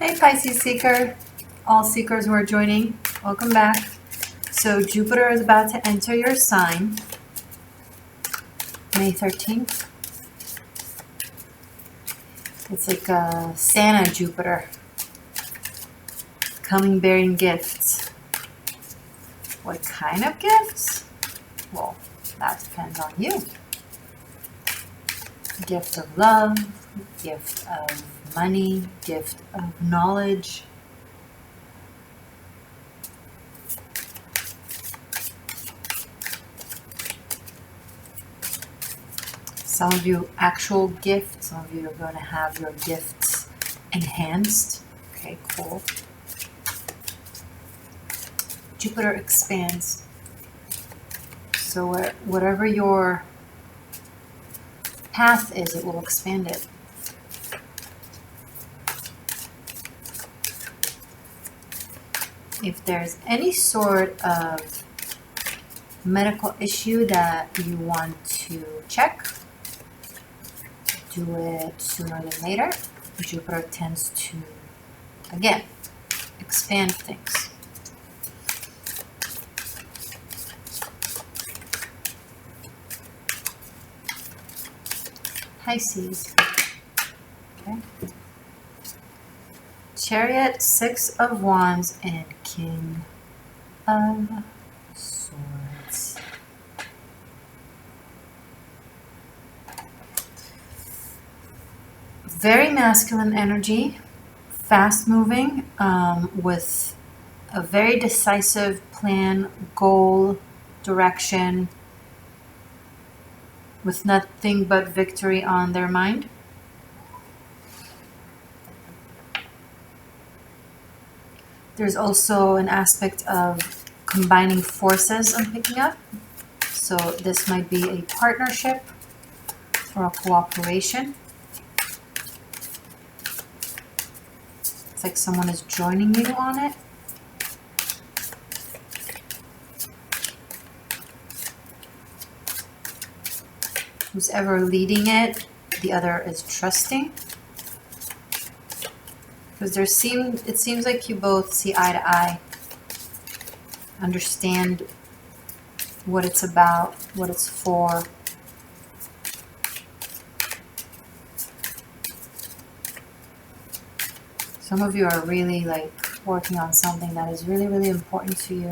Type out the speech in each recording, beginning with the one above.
Hey Pisces seeker, all seekers who are joining, welcome back. So Jupiter is about to enter your sign, May 13th. It's like a Santa Jupiter, coming bearing gifts. What kind of gifts? Well, that depends on you. Gift of love, gift of money, gift of knowledge. Some of you actual gifts, some of you are going to have your gifts enhanced. Okay, cool. Jupiter expands. So whatever your path is, it will expand it. If there's any sort of medical issue that you want to check, do it sooner than later. Jupiter tends to, again, expand things. Pisces. Okay. Chariot, Six of Wands, and King of Swords. Very masculine energy, fast moving, with a very decisive plan, goal, direction, with nothing but victory on their mind. There's also an aspect of combining forces I'm picking up. So this might be a partnership or a cooperation. It's like someone is joining you on it. Who's ever leading it, the other is trusting. Because it seems like you both see eye to eye, understand what it's about, what it's for. Some of you are really like working on something that is really, really important to you.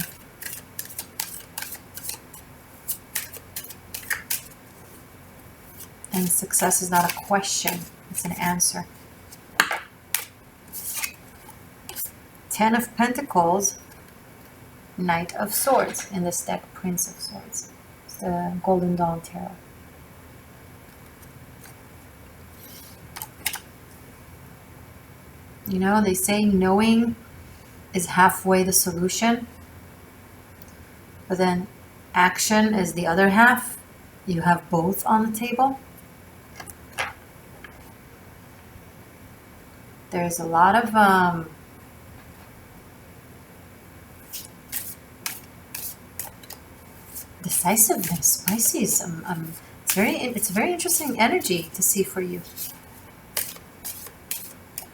And success is not a question, it's an answer. 10 of Pentacles, Knight of Swords. In this deck, Prince of Swords. It's the Golden Dawn Tarot. You know, they say knowing is halfway the solution. But then action is the other half. You have both on the table. There's a lot of decisiveness, Pisces. It's a very interesting energy to see for you.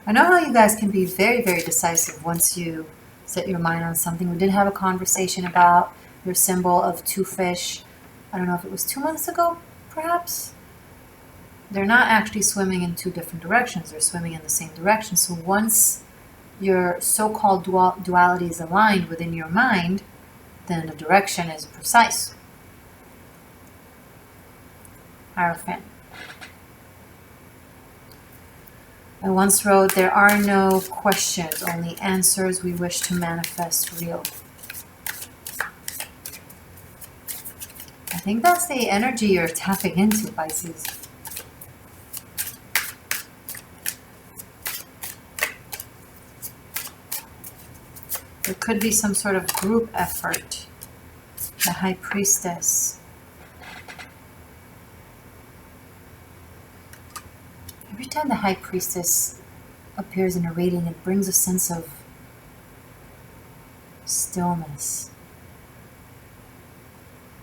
I know how you guys can be very, very decisive once you set your mind on something. We did have a conversation about your symbol of two fish. I don't know if it was 2 months ago, perhaps. They're not actually swimming in two different directions. They're swimming in the same direction. So once your so-called duality is aligned within your mind, then the direction is precise. Hierophant. I once wrote, there are no questions, only answers we wish to manifest real. I think that's the energy you're tapping into, Pisces. There could be some sort of group effort. The High Priestess. Every time the High Priestess appears in a reading, it brings a sense of stillness.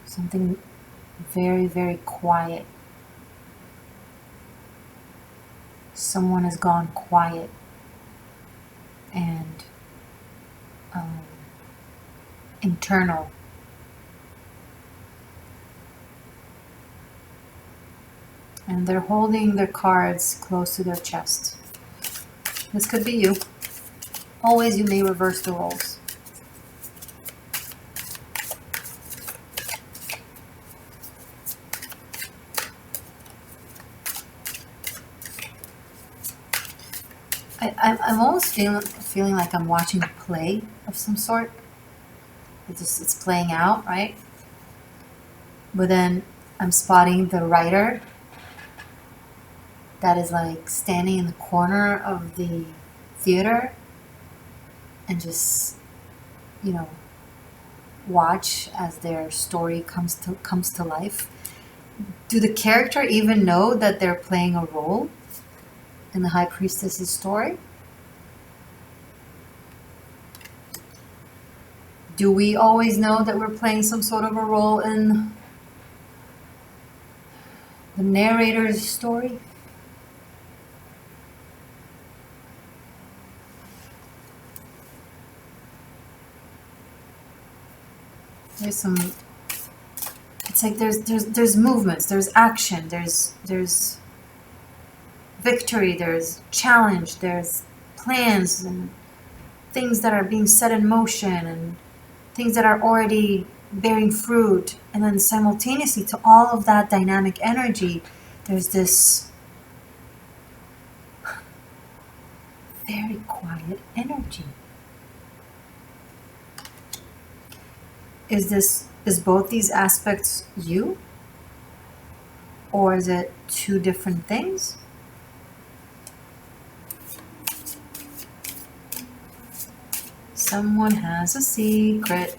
Something very, very quiet. Someone has gone quiet. internal. And they're holding their cards close to their chest. This could be you. Always you may reverse the roles. I'm almost feeling like I'm watching a play of some sort. It's playing out, right? But then I'm spotting the writer that is like standing in the corner of the theater and just, you know, watch as their story comes to life. Do the character even know that they're playing a role in the High Priestess's story? Do we always know that we're playing some sort of a role in the narrator's story? There's some, it's like there's movements, there's action, there's victory, there's challenge, there's plans and things that are being set in motion and things that are already bearing fruit. And then simultaneously to all of that dynamic energy, there's this very quiet energy. Is both these aspects you? Or is it two different things? Someone has a secret.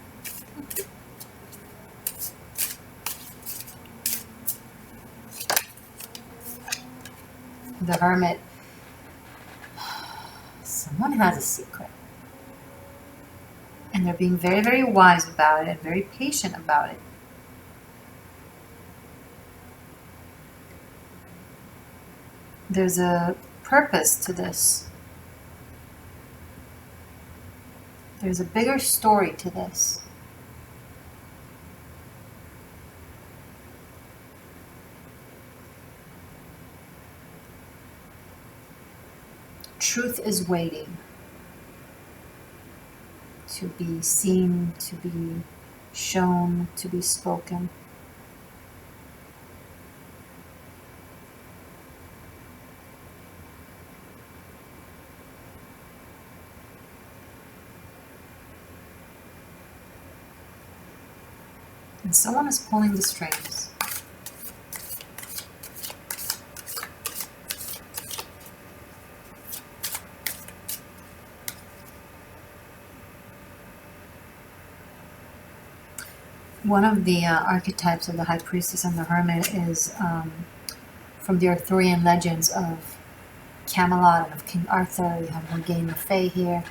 The Hermit. Someone has a secret. And they're being very, very wise about it, very patient about it. There's a purpose to this. There's a bigger story to this. Truth is waiting to be seen, to be shown, to be spoken. And someone is pulling the strings. One of the archetypes of the High Priestess and the Hermit is from the Arthurian legends of Camelot and of King Arthur. We have Morgane the Fae here.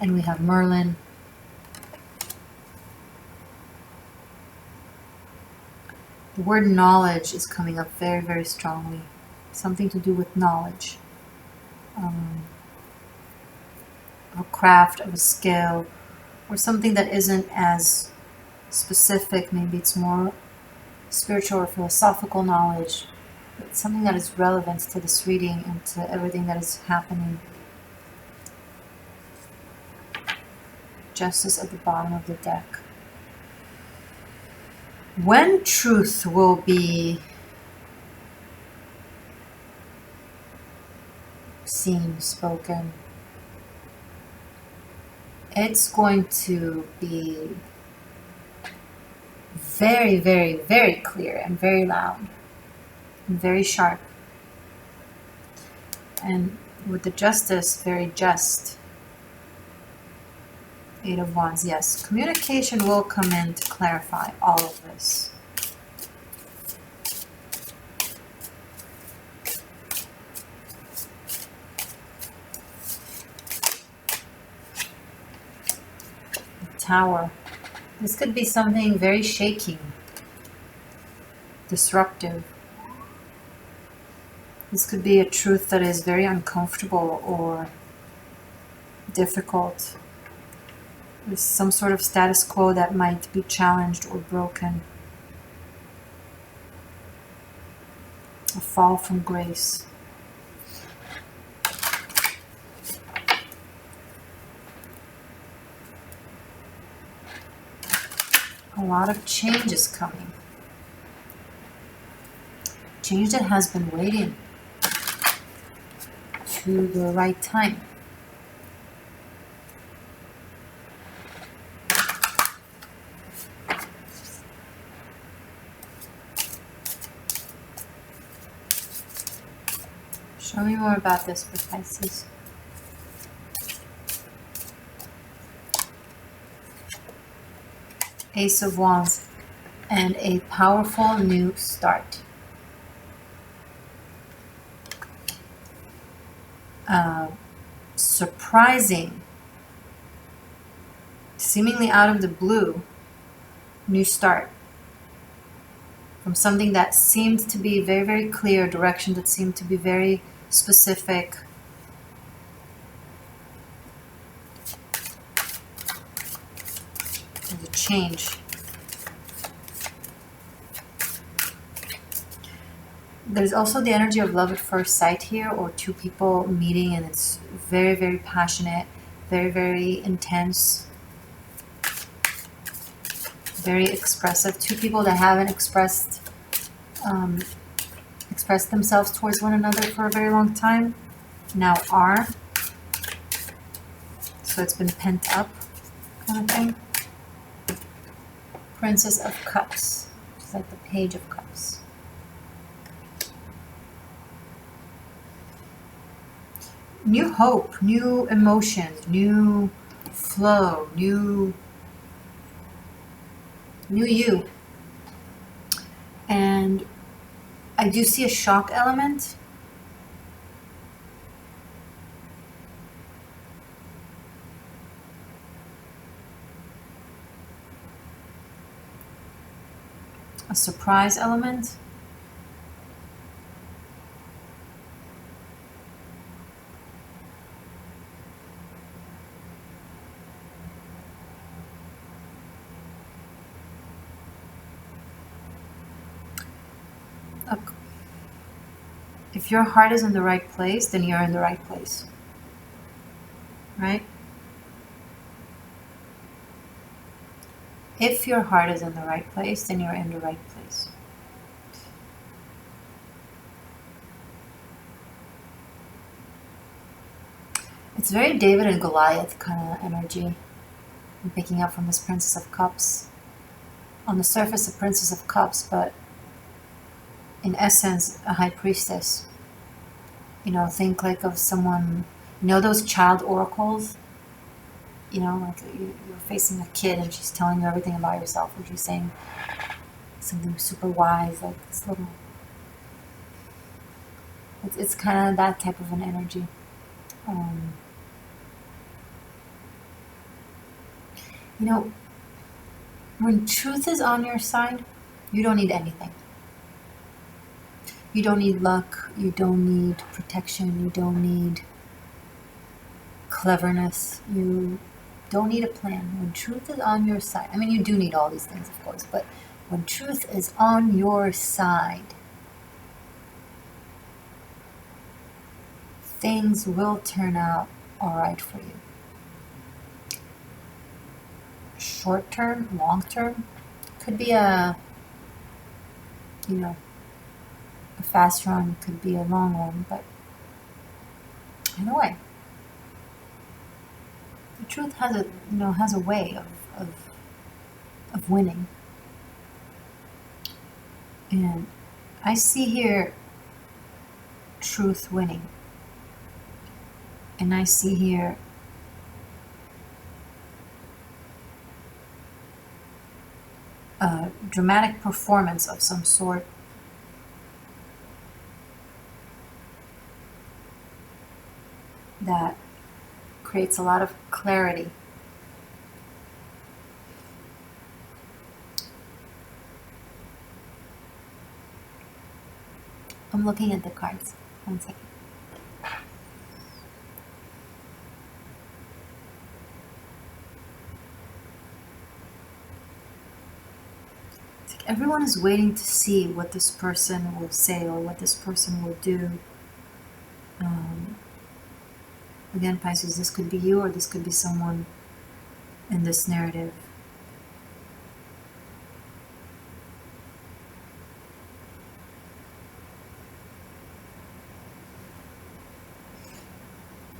And we have Merlin. The word knowledge is coming up very, very strongly. Something to do with knowledge. A craft, of a skill, or something that isn't as specific. Maybe it's more spiritual or philosophical knowledge, but something that is relevant to this reading and to everything that is happening. Justice at the bottom of the deck. When truth will be seen, spoken, it's going to be very, very, very clear and very loud and very sharp. And with the Justice, very just. 8 of Wands, yes. Communication will come in to clarify all of this. Tower. This could be something very shaking, disruptive. This could be a truth that is very uncomfortable or difficult. There's some sort of status quo that might be challenged or broken. A fall from grace. A lot of change is coming. Change that has been waiting to the right time. Show me more about this for Pisces. Ace of Wands and a powerful new start. Surprising, seemingly out of the blue, new start. From something that seemed to be very, very clear, direction that seemed to be very specific. There's a change. There's also the energy of love at first sight here, or two people meeting, and it's very, very passionate, very, very intense, very expressive. Two people that haven't expressed themselves towards one another for a very long time now are. So it's been pent up, kind of thing. Princess of Cups. It's like the Page of Cups. New hope, new emotions, new flow, new you. And I do see a shock element. A surprise element. If your heart is in the right place, then you're in the right place. Right? If your heart is in the right place, then you're in the right place. It's very David and Goliath kind of energy I'm picking up from this Princess of Cups. On the surface, a Princess of Cups, but in essence, a High Priestess. You know, think like of someone, you know those child oracles? You know, like you're facing a kid and she's telling you everything about yourself, or she's saying something super wise, like this little... It's kind of that type of an energy. You know, when truth is on your side, you don't need anything. You don't need luck, you don't need protection, you don't need cleverness, you don't need a plan. When truth is on your side, I mean, you do need all these things, of course, but when truth is on your side, things will turn out all right for you. Short term, long term, could be a fast run, could be a long run, but either way, the truth has a way of winning. And I see here truth winning. And I see here a dramatic performance of some sort. That creates a lot of clarity. I'm looking at the cards. 1 second. Everyone is waiting to see what this person will say or what this person will do. Again, Pisces, this could be you or this could be someone in this narrative.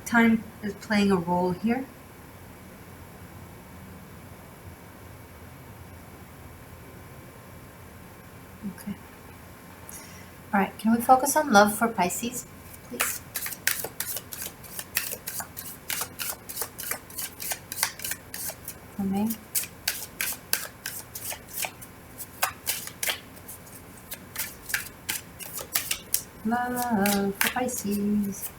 Time is playing a role here. Okay. All right, can we focus on love for Pisces, please? For me. Love for Pisces.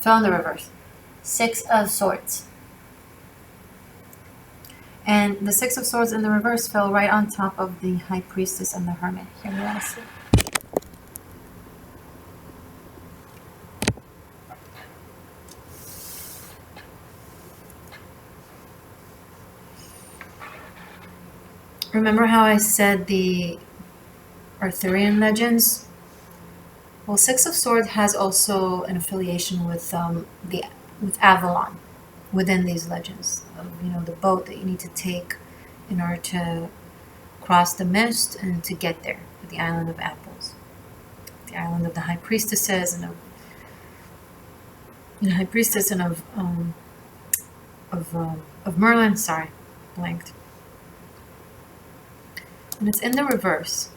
Fell in the reverse. Six of Swords. And the Six of Swords in the reverse fell right on top of the High Priestess and the Hermit. Here we want to see. Remember how I said the Arthurian legends? Well, Six of Swords has also an affiliation with Avalon within these legends. The boat that you need to take in order to cross the mist and to get there to the island of apples, the island of the High Priestesses and of Merlin. Sorry, blanked. And it's in the reverse.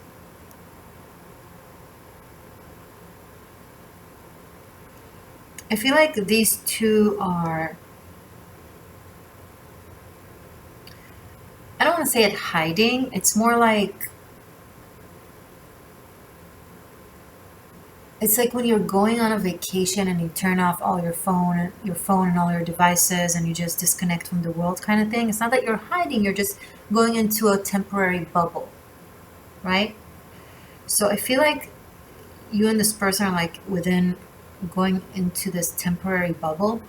I feel like these two are, I don't want to say it hiding. It's more like, it's like when you're going on a vacation and you turn off all your phone and all your devices and you just disconnect from the world kind of thing. It's not that you're hiding, you're just going into a temporary bubble, right? So I feel like you and this person are like going into this temporary bubble.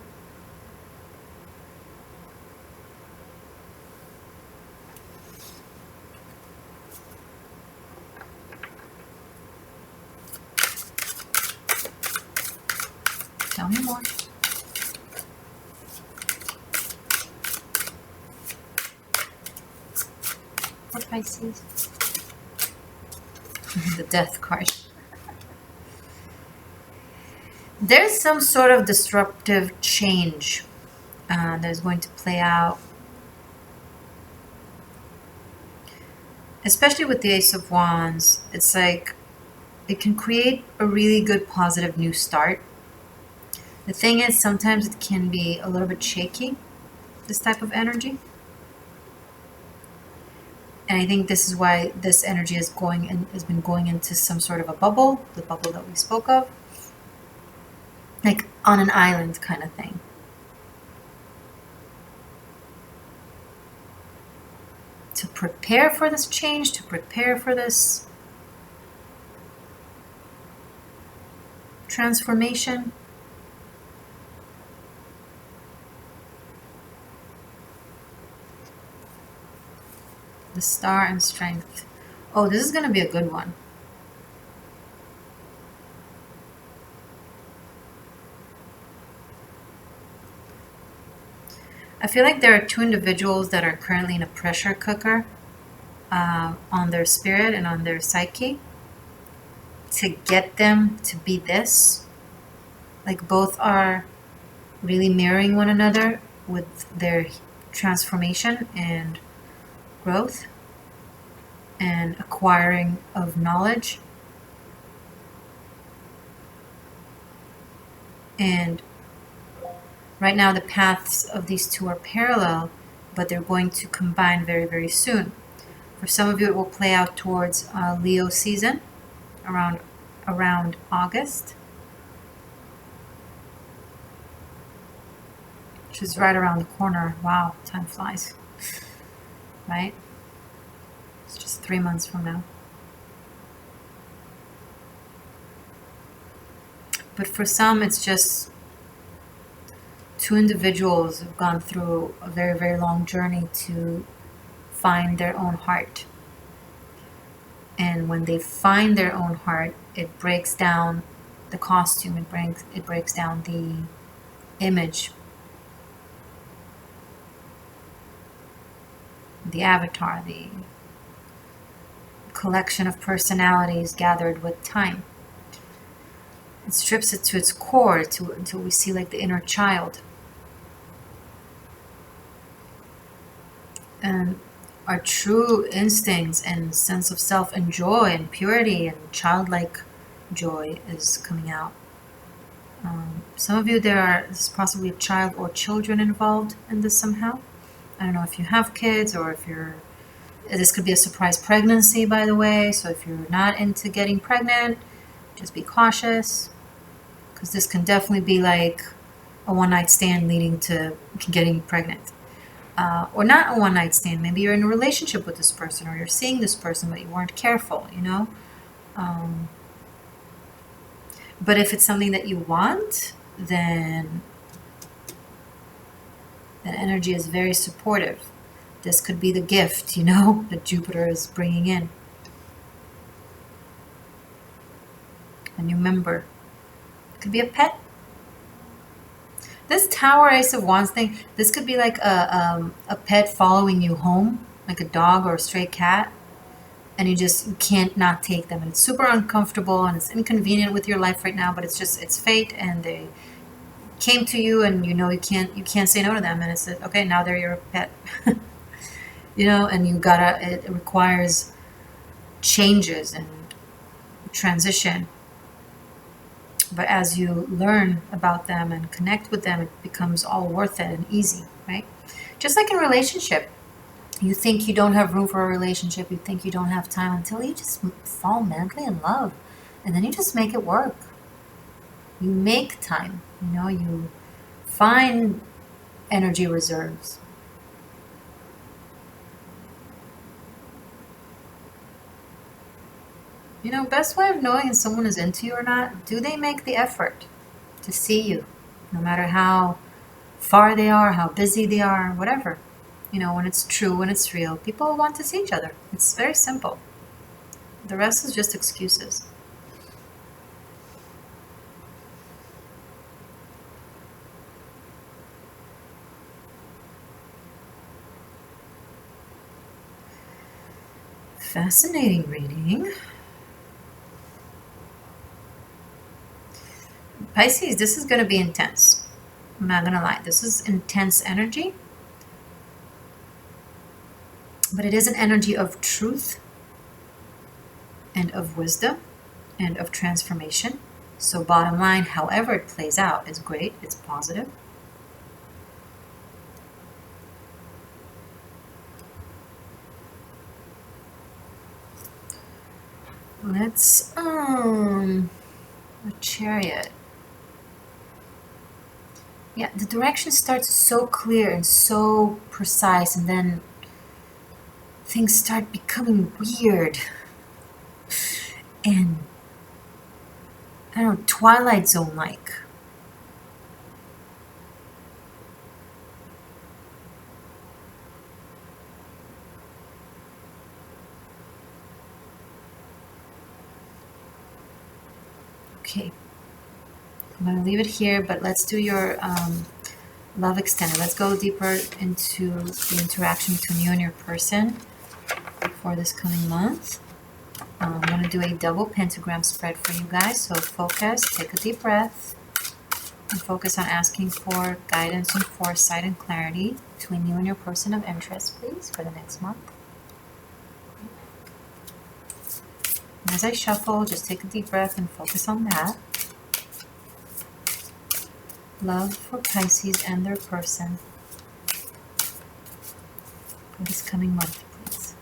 Tell me more. For Pisces. The Death card. There's some sort of disruptive change that is going to play out. Especially with the Ace of Wands. It's like it can create a really good positive new start. The thing is, sometimes it can be a little bit shaky, this type of energy. And I think this is why this energy has been going into some sort of a bubble, the bubble that we spoke of. Like on an island kind of thing. To prepare for this change, to prepare for this transformation. The Star and Strength. Oh, this is going to be a good one. I feel like there are two individuals that are currently in a pressure cooker on their spirit and on their psyche to get them to be this. Like both are really mirroring one another with their transformation and growth and acquiring of knowledge. And right now the paths of these two are parallel, but they're going to combine very, very soon. For some of you, it will play out towards Leo season, around August, which is right around the corner. Wow, time flies, right? It's just 3 months from now. But for some, it's just two individuals who've gone through a very, very long journey to find their own heart. And when they find their own heart, it breaks down the costume, it breaks down the image, the avatar, the collection of personalities gathered with time. It strips it to its core until we see like the inner child. And our true instincts and sense of self and joy and purity and childlike joy is coming out. Some of you, there's possibly a child or children involved in this somehow. I don't know if you have kids or if this could be a surprise pregnancy, by the way. So if you're not into getting pregnant, just be cautious, because this can definitely be like a one-night stand leading to getting pregnant. Or not a one-night stand. Maybe you're in a relationship with this person, or you're seeing this person, but you weren't careful, you know? But if it's something that you want, then that energy is very supportive. This could be the gift, you know, that Jupiter is bringing in. A new member. It could be a pet. This Tower Ace of Wands thing, this could be like a pet following you home, like a dog or a stray cat, and you can't not take them. And it's super uncomfortable and it's inconvenient with your life right now, but it's fate, and they came to you, and you know you can't say no to them, and it's okay, now they're your pet. You know, and it requires changes and transition. But as you learn about them and connect with them, it becomes all worth it and easy, right? Just like in a relationship, you think you don't have room for a relationship, you think you don't have time until you just fall madly in love, and then you just make it work. You make time, you know, you find energy reserves. You know, best way of knowing if someone is into you or not, do they make the effort to see you? No matter how far they are, how busy they are, whatever. You know, when it's true, when it's real, people want to see each other. It's very simple. The rest is just excuses. Fascinating reading. Pisces, this is going to be intense. I'm not going to lie. This is intense energy. But it is an energy of truth and of wisdom and of transformation. So bottom line, however it plays out, is great. It's positive. Let's, a Chariot. Yeah, the direction starts so clear and so precise, and then things start becoming weird and, I don't know, Twilight Zone-like. Okay. I'm going to leave it here, but let's do your love extended. Let's go deeper into the interaction between you and your person for this coming month. I'm going to do a double pentagram spread for you guys. So focus, take a deep breath, and focus on asking for guidance and foresight and clarity between you and your person of interest, please, for the next month. And as I shuffle, just take a deep breath and focus on that. Love for Pisces and their person for this coming month, please.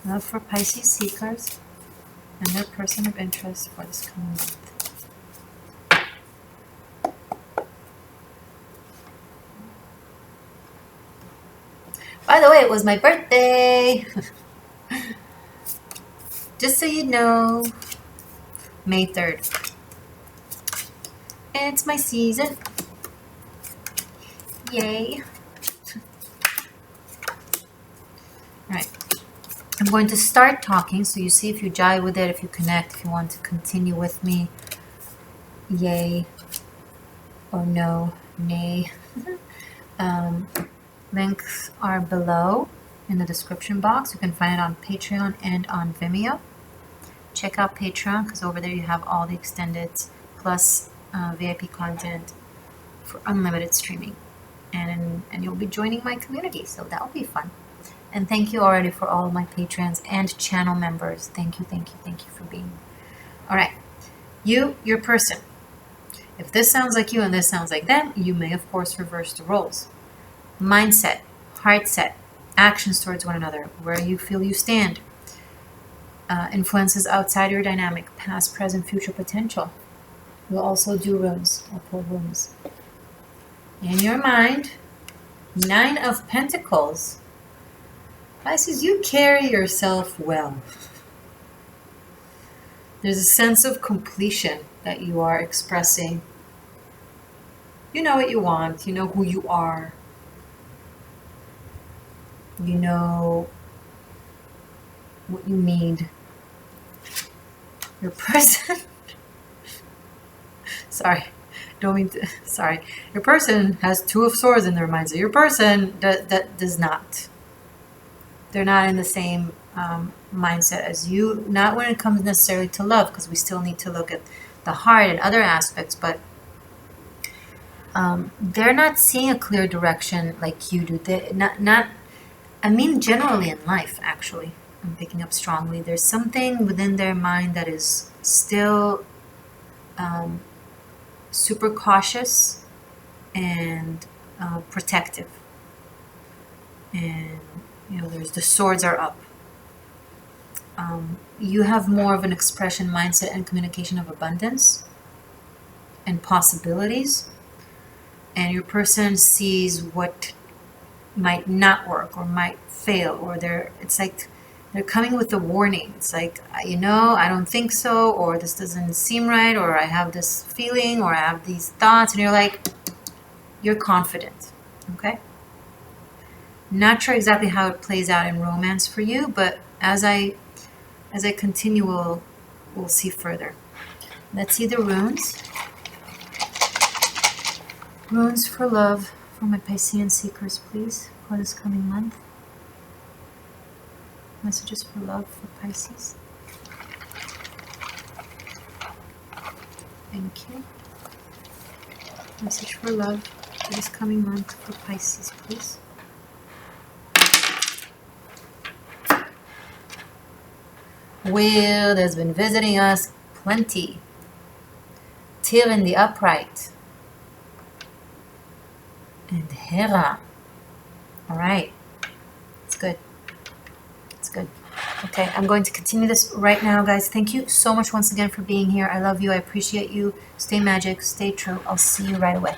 Love for Pisces seekers and their person of interest for this coming month. By the way, it was my birthday. Just so you know, May 3rd. It's my season. Yay. Alright. I'm going to start talking, so you see if you jive with it, if you connect, if you want to continue with me. Yay. Or no. Nay. Links are below in the description box. You can find it on Patreon and on Vimeo. Check out Patreon, because over there you have all the extended plus VIP content for unlimited streaming. And you'll be joining my community, so that'll be fun. And thank you already for all of my patrons and channel members. Thank you for being. All right, your person. If this sounds like you and this sounds like them, you may of course reverse the roles. Mindset, heart set, actions towards one another, where you feel you stand. Influences outside your dynamic, past, present, future potential. We'll also do runes. I'll pull runes. In your mind, 9 of Pentacles. Pisces, you carry yourself well. There's a sense of completion that you are expressing. You know what you want. You know who you are. You know what you need. Your person... Sorry. Don't mean to... Sorry. Your person has 2 of Swords in their mind. So your person that does not. They're not in the same mindset as you. Not when it comes necessarily to love, because we still need to look at the heart and other aspects, but they're not seeing a clear direction like you do. I mean generally in life, actually. I'm picking up strongly. There's something within their mind that is still super cautious and protective. And you know, there's the swords are up. You have more of an expression, mindset, and communication of abundance and possibilities. And your person sees what might not work or might fail, or it's like they're coming with a warning. It's like, you know, I don't think so, or this doesn't seem right, or I have this feeling, or I have these thoughts, and you're like, you're confident, okay? Not sure exactly how it plays out in romance for you, but as I continue, we'll see further. Let's see the runes. Runes for love for my Piscean seekers, please, for this coming month. Messages for love for Pisces. Thank you. Message for love for this coming month for Pisces, please. Will has been visiting us plenty. Tyr in the upright. And Hera. All right. It's good. It's good. Okay, I'm going to continue this right now, guys. Thank you so much once again for being here. I love you. I appreciate you. Stay magic. Stay true. I'll see you right away.